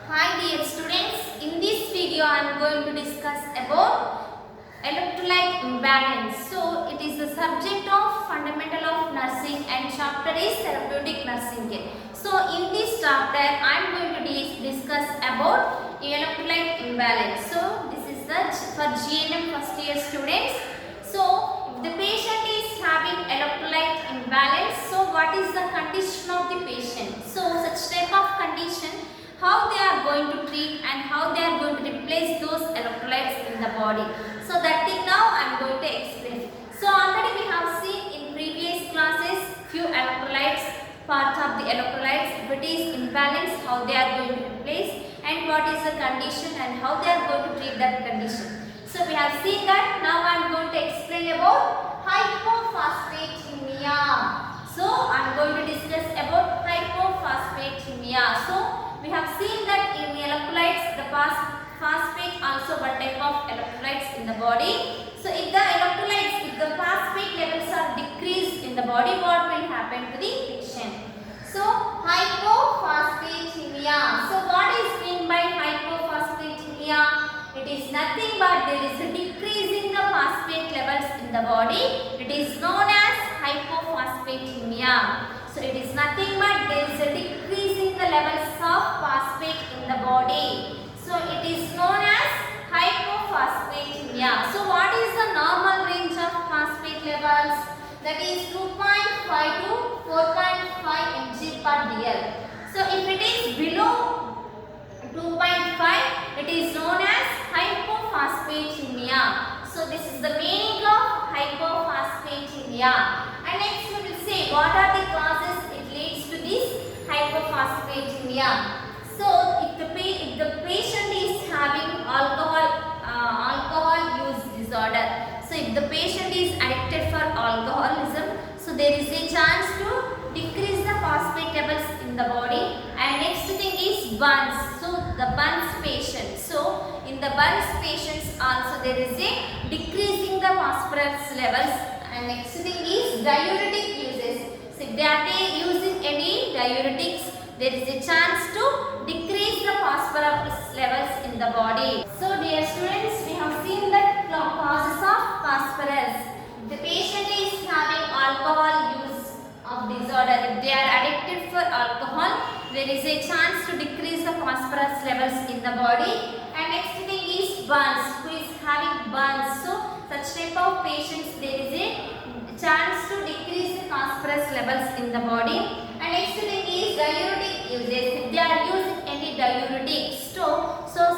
Hi dear students, in this video I am going to discuss about electrolyte imbalance. So it is the subject of fundamental of nursing and chapter is therapeutic nursing care. So in this chapter I am going to discuss about electrolyte imbalance. So this is the for GNM first year students. So if the patient is having electrolyte imbalance, so what is the condition of the patient? So such type of condition, how they are going to treat and how they are going to replace those electrolytes in the body. So that thing now I am going to explain. So already we have seen in previous classes few electrolytes, part of the electrolytes, if it is imbalance, how they are going to replace and what is the condition and how they are going to treat that condition. So we have seen that. Now I am going to explain about hypophosphatemia. So I am going to discuss about hypophosphatemia. So we have seen that in electrolytes, the phosphate also one type of electrolytes in the body. So if the electrolytes, if the phosphate levels are decreased in the body, what will happen to the patient? So hypophosphatemia. So what is mean by hypophosphatemia? It is nothing but there is a decrease in the phosphate levels in the body. It is known as hypophosphatemia. So it is nothing but there is a decrease in the levels of phosphate in the body. So it is known as hypophosphatemia. So what is the normal range of phosphate levels? That is 2.5 to 4.5 mg per dl. So if it is below 2.5, it is known as hypophosphatemia. So this is the meaning of hypophosphatemia. And next we will say what are the causes it leads to this hypophosphatemia. So if the patient is having alcohol use disorder, so if the patient is addicted for alcoholism, so there is a chance to decrease the phosphate levels in the body. And next thing is burns. So the burns patient. So in the burns patients also there is a decreasing the phosphorus levels. And next thing is diuretic uses. So if they are using any diuretics, there is a chance to decrease the phosphorus levels in the body. So dear students, we have seen the causes of phosphorus. If the patient is having alcohol use of disorder, if they are addicted for alcohol, there is a chance to decrease the phosphorus levels in the body. And next thing is burns, who is having burns. So such type of patients, there is a chance to decrease the phosphorus levels in the body. And next thing is diuretic uses. If they are using any diuretics, so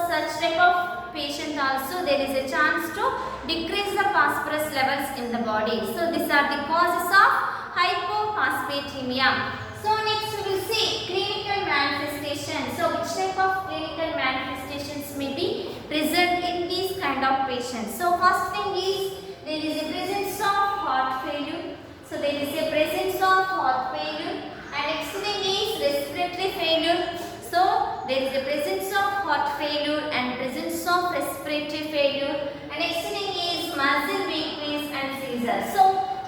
such type of patient also there is a chance to decrease the phosphorus levels in the body. So these are the causes of hypophosphatemia. So next we will see clinical manifestation. So which type of clinical manifestations may be present in these kind of patients? So first thing is there is a presence of heart failure. So there is a presence of heart failure. And next thing is respiratory failure. So there is a presence of heart failure and presence of respiratory failure. And next thing is muscle weakness and seizures. So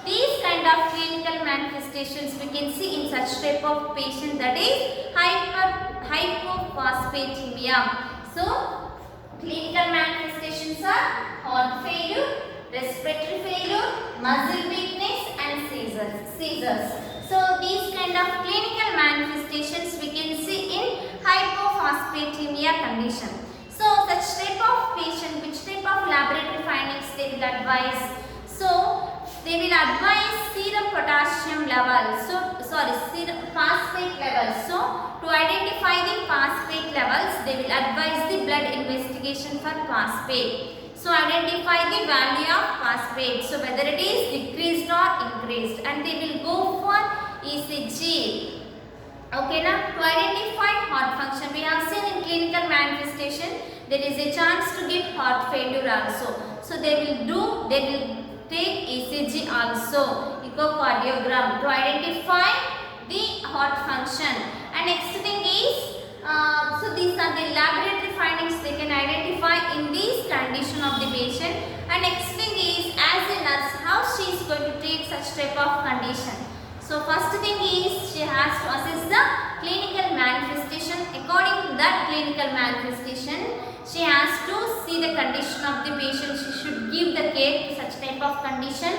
these kind of clinical manifestations we can see in such type of patient, that is hypophosphatemia. So clinical manifestations are heart failure, respiratory failure, muscle weakness and seizures. So these kind of clinical manifestations we can see in hypophosphatemia condition. So such type of patient, which type of laboratory findings they will advise? So they will advise serum potassium level. Serum phosphate levels. So to identify the phosphate levels, they will advise the blood investigation for phosphate. So identify the value of phosphate. So whether it is decreased or increased, and they will go for ECG. Okay, now to identify heart function, we have seen in clinical manifestation there is a chance to get heart failure also. So they will take ECG also, echocardiogram, to identify the heart function. And next thing is so these are the laboratory findings they can identify in this condition of the patient. And next thing is, as a nurse, how she is going to treat such type of condition. So first thing is she has to assess the clinical manifestation. According to that clinical manifestation, she has to see the condition of the patient. She should give the care to such type of condition.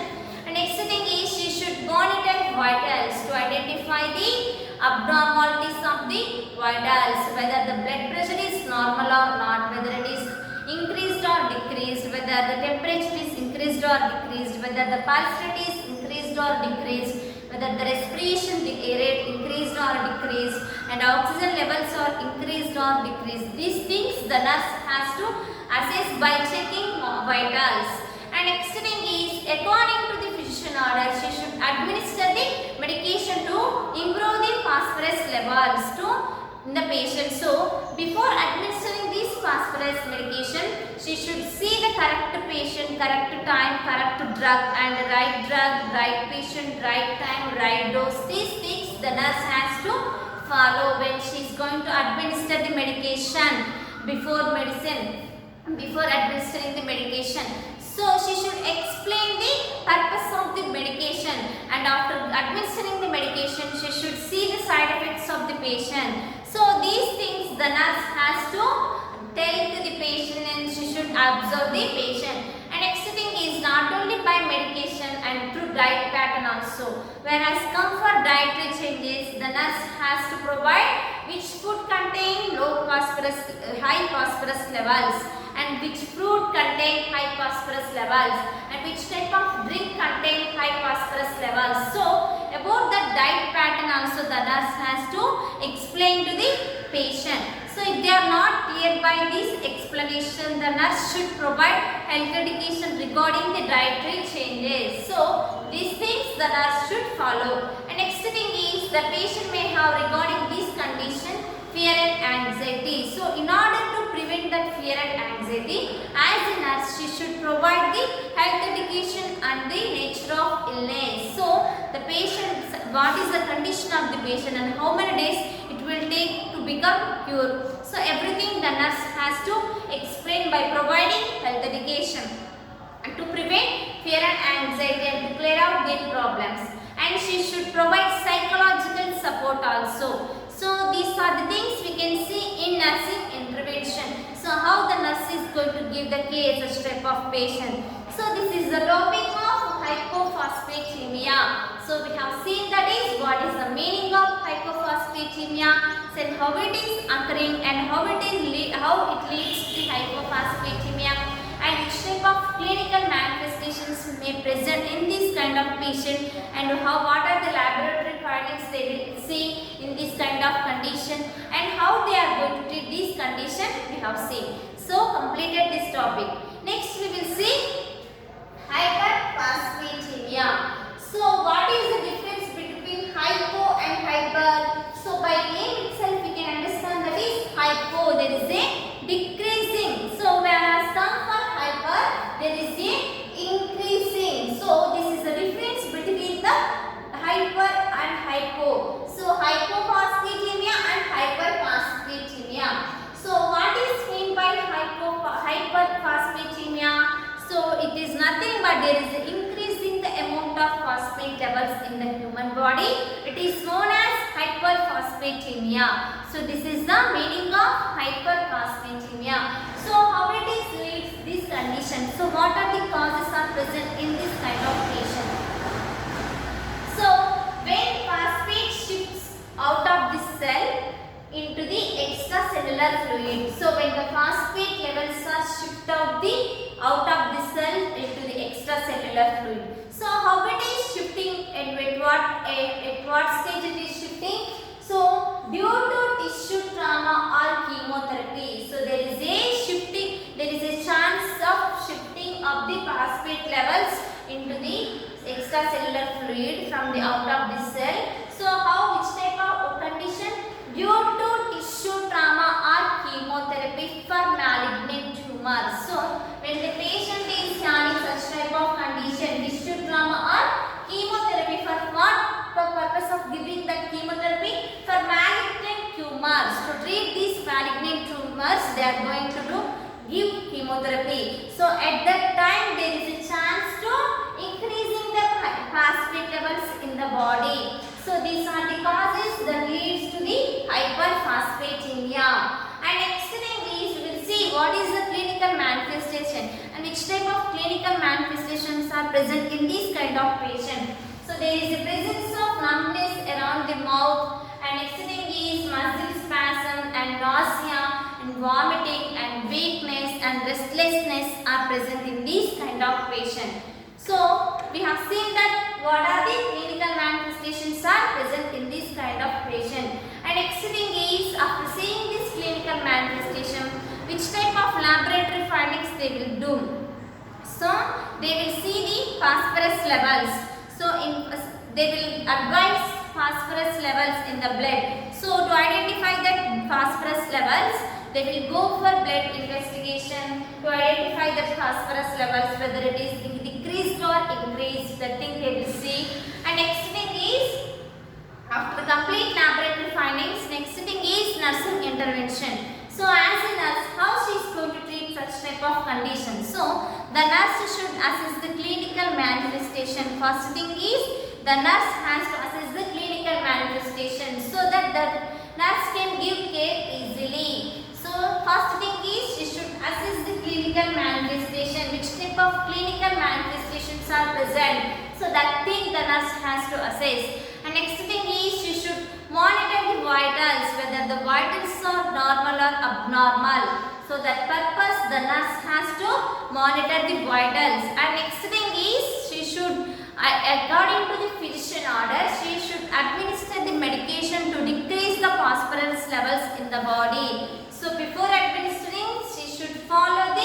And next thing is she should monitor vitals to identify the abnormalities of the vitals, whether the blood pressure is normal or not, whether it is increased or decreased, whether the temperature is increased or decreased, whether the pulse rate is increased or decreased, whether the respiration rate increased or decreased, and oxygen levels are increased or decreased. These things the nurse has to assess by checking vitals. And next thing is, according to the physician order, she should administer the medication to improve the phosphorus levels to the patient. So before administering this phosphorus medication, she should see the correct patient, correct time, correct drug, and right drug, right patient, right time, right dose. These things the nurse has to follow when she is going to administer the medication before administering the medication. So she should explain the purpose of the medication, and after administering the medication she should see the side effects of the patient. So these things the nurse has to tell to the patient, and she should observe the patient. And next thing is, not only by medication and through diet pattern also. Whereas come for dietary changes, the nurse has to provide which food contain high phosphorus levels, and which fruit contain high phosphorus levels, and which type of drink contain high phosphorus levels. So about the diet pattern also the nurse has to explain to the patient. So if they are not clear by this explanation, the nurse should provide health education regarding the dietary changes. So these things the nurse should follow. And next thing is, the patient may have regarding this condition fear and anxiety. So in order to prevent that fear and anxiety, as a nurse she should provide the health education and the nature of illness. So the patient, what is the condition of the patient and how many days it will take to become cured. So everything the nurse has to explain by providing health education and to prevent fear and anxiety and to clear out their problems. And she should provide psychological support also. So these are the things we can see in nursing intervention. So how the nurse is going to give the care such type of patient. So this is the topic of hypophosphatemia. So we have seen that is what is the meaning of hypophosphatemia, and how it is occurring, and how it leads to hypophosphatemia, and which type of clinical manifestations may present in this kind of patient, and what are the laboratory findings they will see in this kind of condition, and how they are going to treat this condition we have seen. So completed this topic. Next we will see hyperphosphatemia. So what is the difference between hypo and hyper? So by name itself we can understand that is hypo, there is a decreasing. So whereas come for hyper, there is a increasing. So this is the difference between the hyper and hypo. So hypophosphatemia and hyperphosphatemia. So what is mean by hyperphosphatemia? So it is nothing but there is an increase in the amount of phosphate levels in the human body. It is known as hyperphosphatemia. So this is the meaning of hyperphosphatemia. So how it is leads this condition. So what are the causes are present in this kind of patient? So when phosphate shifts out of the cell into the extracellular fluid. So when the phosphate levels are shifted out of the cell into the extracellular fluid. So how it is shifting and at what stage it is shifting? So due to tissue trauma or chemotherapy. So there is a shifting, there is a chance of shifting of the phosphate levels into the extracellular fluid from the out of the cell. So which type of condition? Due to tissue trauma or chemotherapy for malignant tumors. So when the patient is having such type of condition, tissue trauma or chemotherapy, for what purpose of giving the chemotherapy? For malignant tumors. To treat these malignant tumors, they are going to give chemotherapy. So at that time there is a chance to increasing the phosphate levels in the body. So these are the causes that leads to the hyperphosphatemia. And next thing is we will see what is the clinical manifestation and which type of clinical manifestations are present in this kind of patient. So there is a presence of numbness around the mouth, and next thing is muscle spasm and nausea and vomiting and weakness and restlessness are present in this kind of patient. So we have seen that what are the clinical manifestations are present in this kind of patient. And next thing is, after seeing this clinical manifestation, which type of laboratory findings they will do. So they will see the phosphorus levels. So they will advise phosphorus levels in the blood. So to identify the phosphorus levels, they will go for blood investigation to identify the phosphorus levels, whether it is decreased or increased. The thing they will see. And next thing is, after the complete laboratory findings, next thing is nursing intervention. So as a nurse, how she is going to treat such type of conditions? So the nurse should assess the clinical manifestation. First thing is, the nurse has to assess the clinical manifestation so that the nurse can give care easily. So first thing is, she should assess the clinical manifestation, which type of clinical manifestations are present. So that thing the nurse has to assess. And next thing is, she should monitor the vitals, whether the vitals are normal or abnormal. So that purpose the nurse has to monitor the vitals. And next thing is, she should, according to the physician order, she should administer the medication to decrease the phosphorus levels in the body. So before administering, she should follow the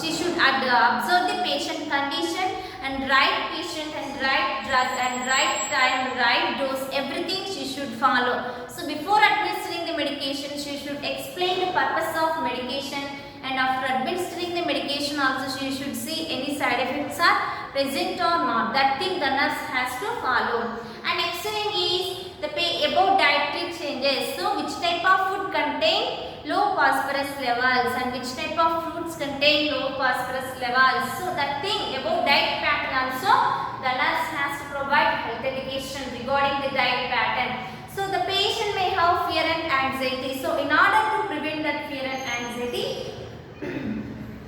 she should observe the patient condition and right patient and right drug and right time, right dose, everything she should follow. So before administering the medication, she should explain the purpose of medication, and after administering the medication also she should see any side effects are present or not. That thing the nurse has to follow. And next thing is the about dietary changes. So which type of food contain low phosphorus levels and which type of fruits contain low phosphorus levels. So that thing about diet pattern also the nurse has to provide health education regarding the diet pattern. So the patient may have fear and anxiety. So in order to prevent that fear and anxiety,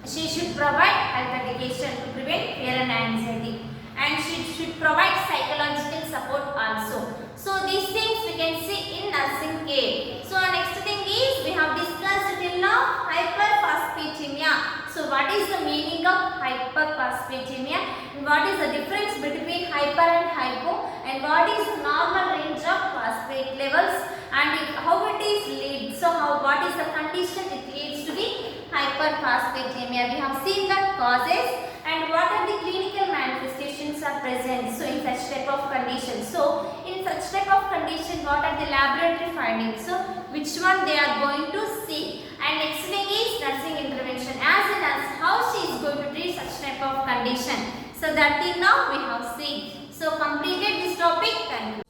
she should provide health education to prevent fear and anxiety, and she should provide psychological support also. So these things we can see in nursing care. So next thing is, we have discussed till now hyperphosphatemia. So what is the meaning of hyperphosphatemia, and what is the difference between hyper and hypo, and what is the normal range of phosphate levels, and how it is lead. So what is the condition it leads to the hyperphosphatemia. We have seen the causes and what are the clinical manifestations are present. So in such type of condition. So in such type of condition, what are the laboratory findings? So which one they are going to see. And next thing is nursing intervention. As a nurse, how she is going to treat such type of condition. So that thing now we have seen. So completed this topic. Thank you.